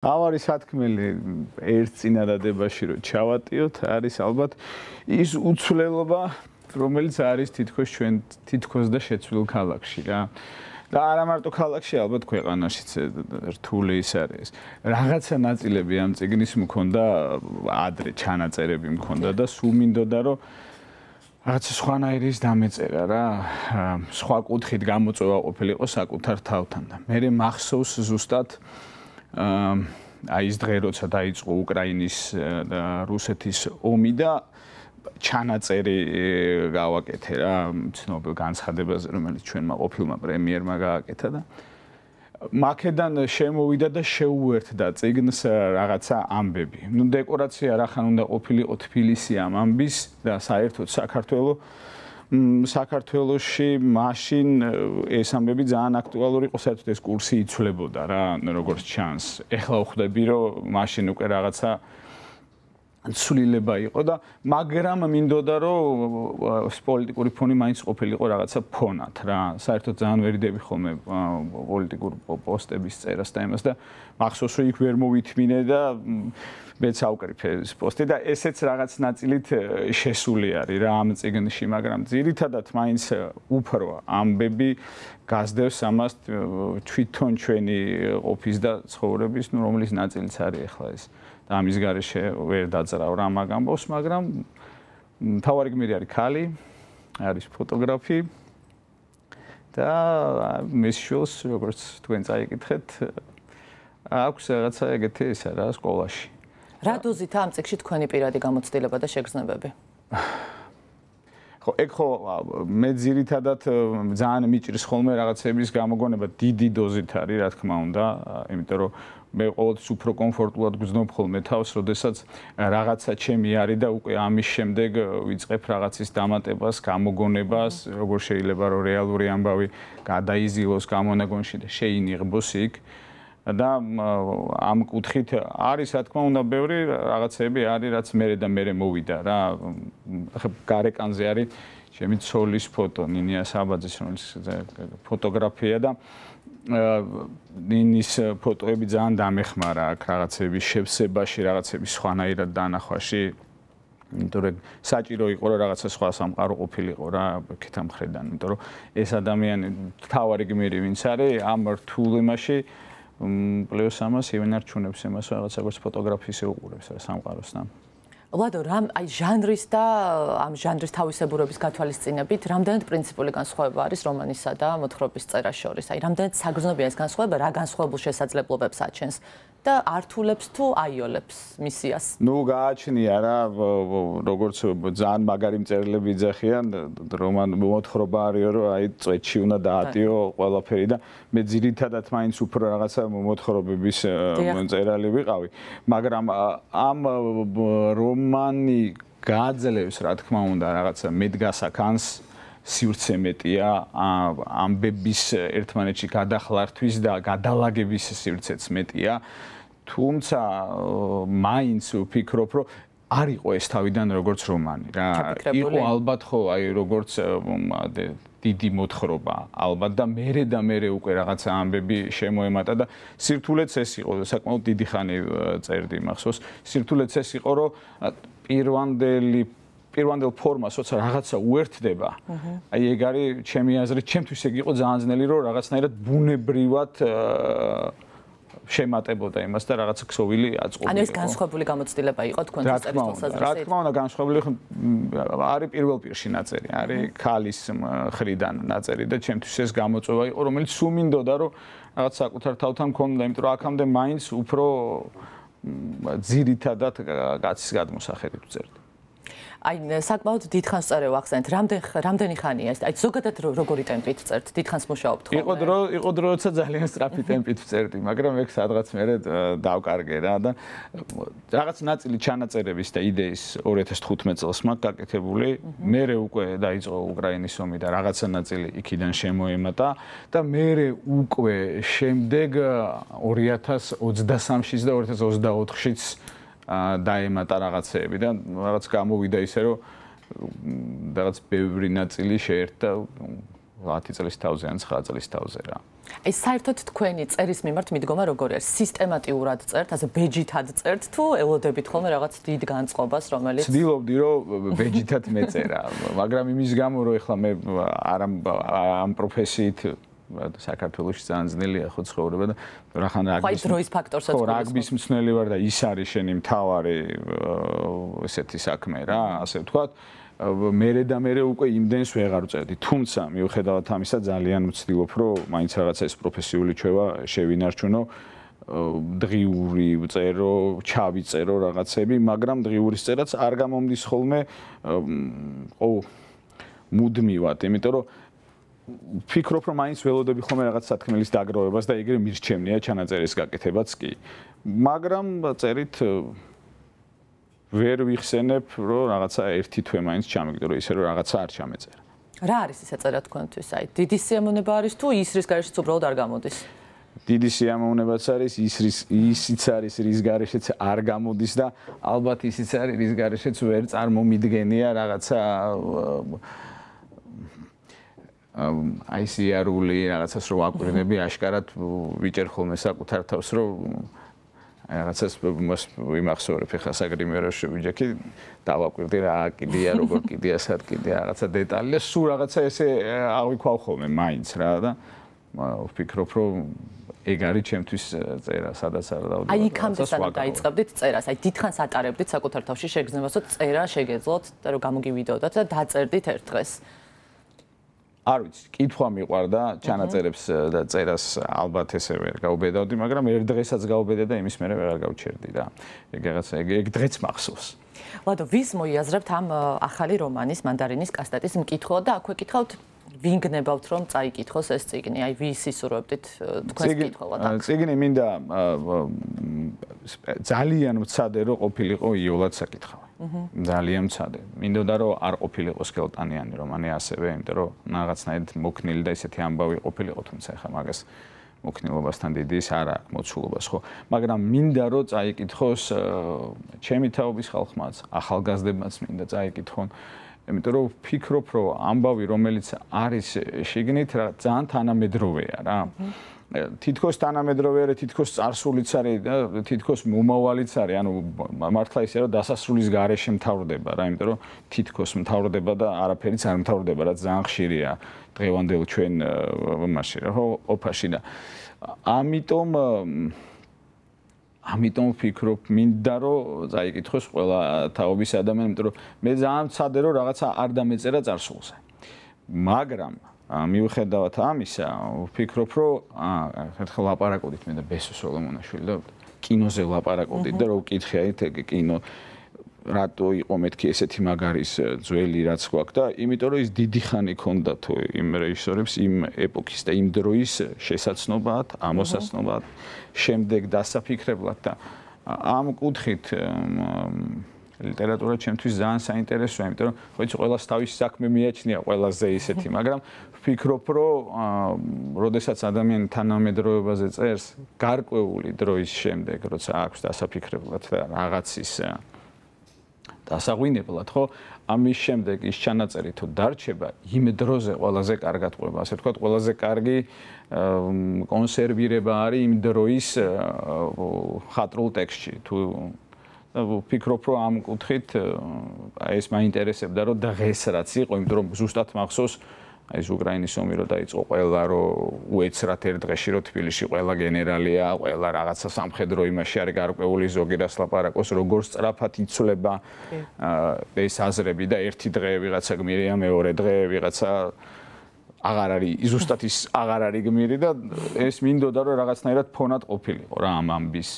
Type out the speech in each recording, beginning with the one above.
ავარი სათქმელი ერთ წინადადებაში რომ ჩავატიოთ, არის ალბათ ის უცვლელობა, რომელიც არის თითქოს და შეცვლილ ქალაქში რა. და არა მარტო ქალაქში, ალბათ ქვეყანაშიც რთული ის არის. რაღაცა ნაწილები ამ წიგნის მქონდა ადრე ჩანაწერები მქონდა და სულ მინდოდა რომ რაღაცა სხვანაირი ის დამეწერა რა. სხვა კუთხით გამოწვევა ყოფილიყო საკუთარ თავთან და მე მახსოვს ზუსტად აი ის დღე როცა დაიწყო უკრაინის და რუსეთის ომი და ჩანაწერი გავაკეთე რა ცნობილ განცხადებაზე რომელიც ჩვენმა ყოფილმა პრემიერმა გააკეთა და მაქედან შემოვიდა და შეუერთდა წიგნს რაღაცა ამბები. ნუ დეკორაცია რახან უნდა ყოფილიყო თბილისი ამ ამბის და საერთოდ საქართველოში მაშინ ეს ამბები ძალიან აქტუალური იყო, საერთოდ ეს კურსი იცვლებოდა რა, როგორც ჩანს. ეხლა ვხვდები რომ მაშინ უკვე რაღაცა ცვლილება იყო და მაგრამ მინდოდა რომ პოლიტიკური ფონი მაინც ყოფილიყო რაღაცა ფონად რა. საერთოდ ძალიან ვერიდები ხოლმე პოლიტიკურ პოსტების წერას და იმას და მახსოვს რომ იქ ვერ მოვითმინე და მეც ავკრიფე ეს პოსტი და ესეც რაღაც ნაწილით შესული არის რა ამ წიგნში, მაგრამ ძირითადად მაინც უფრო ამბები გასდევს ამას თვითონ ჩვენი ყოფის და ცხოვრების, ნუ რომლის ნაწილიც არის ახლა ეს. და ამის გარეშე ვერ დაძრავ რა მაგ ამბავს, მაგრამ თავარი გმირი არის ქალი, არის ფოტოგრაფი და მის შვილს, როგორც თქვენ წაიკითხეთ, აქვს რაღაცა ეგეთი ისა რა სკოლაში. რა დოზით ამ წიგნში თქვენი პირადი გამოცდილება და შეგრძნებები? ხო, ეგ ხო მე ძირითადად ძალიან მიჭრის ხოლმე რაღაცების გამოგონება დიდი დოზით არის, რა თქმა უნდა, იმიტომ რომ მე ყოველთვის უფრო კომფორტულად გრძნობ ხოლმე თავს, როდესაც რაღაცა ჩემი არის და უკვე ამის შემდეგ ვიწყებ რაღაცის დამატებას, გამოგონებას, როგორ შეიძლება რომ რეალური ამბავი გადაიზილოს გამონაგონში და შეინიღბოს იქ. და ამ კუთხით არის, რა თქმა უნდა, ბევრი რაღაცები არის, რაც მე მოვიდა რა. ახლა გარეკანზე არის ჩემი ცოლის ფოტო, ნინია საბაძის, რომელიც ფოტოგრაფია და ნინის ფოტოები ძალიან დამეხმარა აქ რაღაცების შევსებაში, რაღაცების სხვანაირად დანახვაში. იმიტომ რომ საჭირო იყო რომ რაღაცა სხვა სამყარო ყოფილიყო რა ქეთა მხრიდან, იმიტომ რომ ეს ადამიანი თავარი გმირი ვინც არის ამ რთულ იმაში პლუს ამას ივენარჩუნებს იმას რაღაცა როგორც ფოტოგრაფიის უყურებს რა სამყაროსთან. ვლადო, აი ჟანრის და ამ ჟანრის თავისებურების გათვალისწინებით, რამდენად პრინციპული განსხვავება არის რომანისა და მოთხრობის წერას შორის? აი, რამდენად საგრძნობია ეს განსხვავება, რა განსხვავებულ შესაძლებლობებს აჩენს და ართულებს თუ აიოლებს მისიას? ნუ გააჩნია რა, როგორც ძალიან მაგარი მწერლები იძახიან, რომან მოთხრობა არისო, რომ აი წვეთში უნდა დაატიო ყველაფერი და მე ძირითადად მაინც უფრო რაღაცა მოთხრობების მწერალი ვიყავი, მაგრამ ამ რომანი გააძლევს, რა თქმა უნდა, რაღაცა მედგასაკანს, სივრცე მეტია, ამბების ერთმანეთში გადახლართვის და გადალაგების სივრცეც მეტია. თუმცა მაინც ვფიქრობ, რომ არ იყო ეს თავიდან როგორც რომანი რა. იყო ალბათ ხო, აი როგორც დიდი მოთხრობა ალბათ და მე უკვე რაღაცა ამბები შემოემატა და სირთულეც ეს იყო, საკმაოდ დიდი ხანი წერდი მახსოვს. სირთულეც ეს იყო, რომ პირვანდელ ფორმას როცა რაღაცა უერთდება, აი ეგ არის ჩემი აზრით, ჩემთვის ეგ იყო ძალიან ძნელი, რომ რაღაცნაირად ბუნებრივად შემატებოდა იმას და რაღაცა ქსოვილი აწყობილიყო. ანუ ეს განსხვავებული გამოცდილება იყო თქვენთვის წერის თვალსაზრისით? რა თქმა უნდა, განსხვავებული არის პირველ პირში ნაწერი, არის ქალის მხრიდან ნაწერი და ჩემთვის ეს გამოწვევა იყო, რომელიც სულ მინდოდა, რომ რაღაც საკუთარ თავთან მქონდა, იმიტომ რომ აქამდე მაინც უფრო ძირითადად კაცის გადმოსახედით ვწერდი. აი, საკმაოდ დიდხანს წერე ვახსენეთ. რამდენი ხანია ეს? აი, ზოგადად როგორი ტემპით წერთ? დიდხანს მუშაობთ ხოლმე? იყო დრო, როცა ძალიან სწრაფი ტემპით ვწერდი, მაგრამ ეგ სადღაც მერე დავკარგე რა და რაღაც ნაწილი ჩანაწერების და იდეის 2015 წელს მაქვს გაკეთებული. მერე უკვე დაიწყო უკრაინის ომი და რაღაცა ნაწილი იქიდან შემოემატა და მერე უკვე შემდეგ 2023-ში და 2024-შიც დაემატა რაღაცეები და რაღაც გამოვიდა ისე რომ რაღაც ბევრი ნაწილი შეერთდა 10 წლის თავზე ან 9 წლის თავზე რა. აი საერთოდ თქვენი წერის მიმართ მიდგომა როგორი არის? სისტემატიურად წერთ, ასე ბეჯითად წერთ თუ ელოდებით ხოლმე რაღაც დიდ განწყობას, რომელიც ცდილობდი რომ ბეჯითად მეწერა, მაგრამ იმის გამო რომ ეხლა მე ამ პროფესიით საქართველოში ძალიან ძნელია ხო ცხოვრება და რახან დროის ფაქტორსაც ხო რაგბის მცნელი ვარ და ის არის შენი მთავარი ესეთი საქმე რა, ასე ვთქვათ. მე უკვე იმდენს ვეღარ ვწერდი, თუმცა მიუხედავად ამისა ძალიან ვცდილობ რომ მაინც რაღაცა ეს პროფესიული ჩვევა შევინარჩუნო, დღიური ვწერო, ჩავიწერო რაღაცები, მაგრამ დღიურის წერაც არ გამომდის ხოლმე მუდმივად, იმიტომ რომ ვფიქრობ რომ მაინც ველოდები ხოლმე რაღაც სათქმელის დაგროვებას და ეგრე მირჩევნია ჩანაწერის გაკეთებაც კი. მაგრამ წერით ვერ ვიხსენებ რომ რაღაცა ერთი თვე მაინც ჩამიგდრო ისე რომ რაღაცა არ ჩამეწერა. რა არის ეს ეწერა თქვენთვის? აი დიდი სიამოვნება არის თუ ის რის გარეშეც უბრალოდ არ გამოდის? დიდი სიამოვნებაც არის, ისიც არის რის გარეშეც არ გამოდის და ალბათ ისიც არის რის გარეშეც ვერ წარმომიდგენია რაღაცა აი სიარული რაღაცას რო ვაკვირდები აშკარად ვიჭერ ხოლმე საკუთარ თავს რომ რაღაცას ვიმახსოვრებ ხა საგრიმეროში ვიჯექი დავაკვირდი რა კიდია როგორ კიდია სად კიდია რაღაცა დეტალი და სულ რაღაცა ესე ავიქვა ხოლმე მაინც რა და ვფიქრობ რომ ეგ არის ჩემთვის წერა სადაც არ დავდივარ. აი იქამდე სანამ დაიწყებდით წერას, აი დიდხანს ატარებდით საკუთარ თავში შეგრძნებასო წერა შეგეძლოთ და რომ გამოგივიდოდათ და დაწერდით ერთ დღეს. არ ვიცი, კითხვა მიყვარდა ჩანაწერებს და წერას ალბათ ესე ვერ გავუბედავდი, მაგრამ ერთ დღესაც გავუბედე და იმის მერე ვეღარ გავჩერდი რა. ეგ რაღაცა ეგ დღეც მახსოვს. ლადო, ვის მოიაზრებთ ამ ახალი რომანის მანდარინის კასტეტის მკითხვა და აქვე კითხავთ ვინ გნებავთ რომ წაიკითხოს ეს წიგნი? აი ვის ისურვებდით თქვენს კითხვად? წიგნი მინდა ძალიან მცადე რომ ყოფილიყო იოლად საკითხავი. ძალიან მცადე. მინდოდა რომ არ ყოფილიყო სკელტანიანი რომანი ასევე, იმიტომ რომ რაღაცნაირად მოქნილი და ისეთი ამბავი ყოფილიყო, თუმცა ახლა მაგას მოქნილობასთან დიდი ის არ აქვს მოცულობას, ხო? მაგრამ მინდა რომ წაიკითხოს ჩემი თაობის ხალხმაც, ახალგაზრდებმაც მინდა წაიკითხონ. იმიტომ რომ ვფიქრობ რომ ამბავი რომელიც არის შიგნით რა ძალიან თანამედროვეა რა. თითქოს თანამედროვეა, თითქოს წარსულიც არის და თითქოს მომავალიც არის. ანუ მართლა ისე რომ დასასრულის გარეშე მთავრდება რა, იმიტომ რომ თითქოს მთავრდება და არაფერიც არ მთავრდება, რაც ძალიან ხშირია დღევანდელ ჩვენ მასში რა, ხო, ოფაში და ამიტომ ვფიქრობ მინდა რომ წაიკითხოს ყველა თაობის ადამიანი, იმიტომ რომ მე ძალიან მცადე რომ რაღაცა არ დამეწერა წარსულზე. მაგრამ მიუხედავად ამისა, ვფიქრობ რომ ერთხელ ლაპარაკობდით მე და ბესო სოლომონაშვილი და კინოზე ლაპარაკობდით და რო ვკითხე აი კინო რატო იყო მეთქი ესეთი მაგარის ძველი რაც გვაქვს და იმიტომ რომ ის დიდი ხანი ქონდათ იმ რეჟისორებს იმ ეპოქის და იმ დროის შესაცნობად, ამოსაცნობად, შემდეგ დასაფიქრებლად და ამ კუთხით ლიტერატურა ჩემთვის ძალიან საინტერესოა, იმიტომ რომ ხო იცი ყველას თავისი საქმე მიაჩნია ყველაზე ისეთი, მაგრამ ვფიქრობ რომ როდესაც ადამიანი თანამედროვეობაზე წერს, გარკვეული დროის შემდეგ, როცა აქვს დასაფიქრებლად და რაღაცის დასაღვინებლად, ხო, ამის შემდეგ ის ჩანაწერი თუ დარჩება, იმ დროზე ყველაზე კარგად ყვება, ასე ვთქვათ, ყველაზე კარგი კონსერვირება არის იმ დროის ხატრულ ტექსტში. თუ ვფიქრობ, რომ ამ კუთხით ეს მაინტერესებდა, რომ დღეს რაც იყო, იმიტომ რომ ზუსტად მახსოვს ეს უკრაინის ომი რო დაიწყო, ყველა რომ უეცრად ერთ დღეში რო თბილისში ყველა გენერალია, ყველა რაღაცა სამხედრო იმაში არის გარკვეული ზოგი რას ლაპარაკობს, როგორ სწრაფად იცვლება ეს აზრები და ერთი დღე ვიღაცა გმირია, მეორე დღე ვიღაცა აღარ არის, ზუსტად ის აღარ არის გმირი და ეს მინდოდა რომ რაღაცნაირად ფონად ყოფილიყო რა ამ ამბის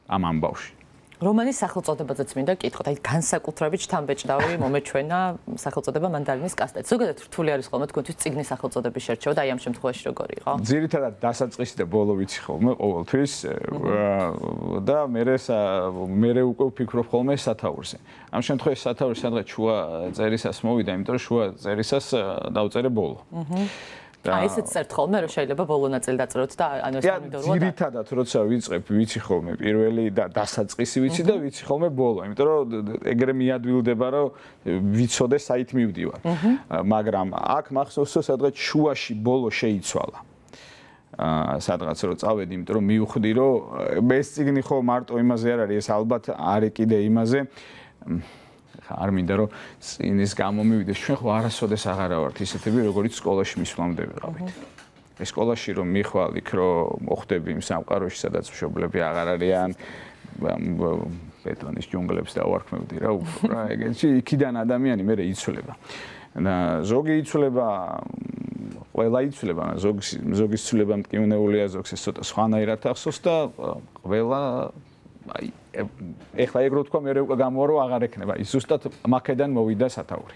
ამ ამბავში. რომანის სახელწოდებაზეც მინდა კითხოთ, აი განსაკუთრებით შთამბეჭდავი მომეჩვენა სახელწოდება მანდარინის კასტეტი. ზოგადად რთული არის ხოლმე თქვენთვის წიგნის სახელწოდების შერჩევა და აი ამ შემთხვევაში როგორი იყო? ძირითადად დასაწყისი და ბოლო ვიცი ხოლმე ყოველთვის და მე უკვე ვფიქრობ ხოლმე სათაურზე. ამ შემთხვევაში სათაური სადღაც შუა წერისას მოვიდა, იმიტომ რომ შუა წერისას დავწერე ბოლო. აი ესეც წერთ ხოლმე რომ შეიძლება ბოლო ნაწილი დაწეროთ და ანუ ეს პომიდოროა. ძირითადად როცა ვიწყებ, ვიცი ხოლმე პირველი და დასაწყისი ვიცი და ვიცი ხოლმე ბოლო, იმიტომ რომ ეგრე მიადვილდება რომ ვიცოდე საით მივდივარ. მაგრამ აქ მახსოვსო სადღაც შუაში ბოლო შეიცვალა. სადღაც რომ წავედი, იმიტომ რომ მივხვდი რომ ეს წიგნი ხო მარტო იმაზე არ არის, ეს ალბათ არის კიდე იმაზე არ მინდა რომ წინის გამომივიდეს, ჩვენ ხო არასოდეს აღარა ვართ ისეთები, როგორიც სკოლაში მისვლამდე ვიყავით. ეს სკოლაში რომ მიხვალ იქ რომ მოხვდები იმ სამყაროში, სადაც მშობლები აღარ არიან, ბეტონის ჯუნგლებს დავარქმევდი რა უფრო რა, ეგეთი იქიდან ადამიანი მე იცვლება. და ზოგი იცვლება, ყველა იცვლება, ზოგის ცვლილება მტკივნეულია, ზოგს ეს ცოტა სხვანაირად ახსოვს და ყველა აი ეხლა ეგ რო თქვა მე უკვე გამოვარო აღარ ექნება. ის ზუსტად მაქედან მოვიდა სათაური.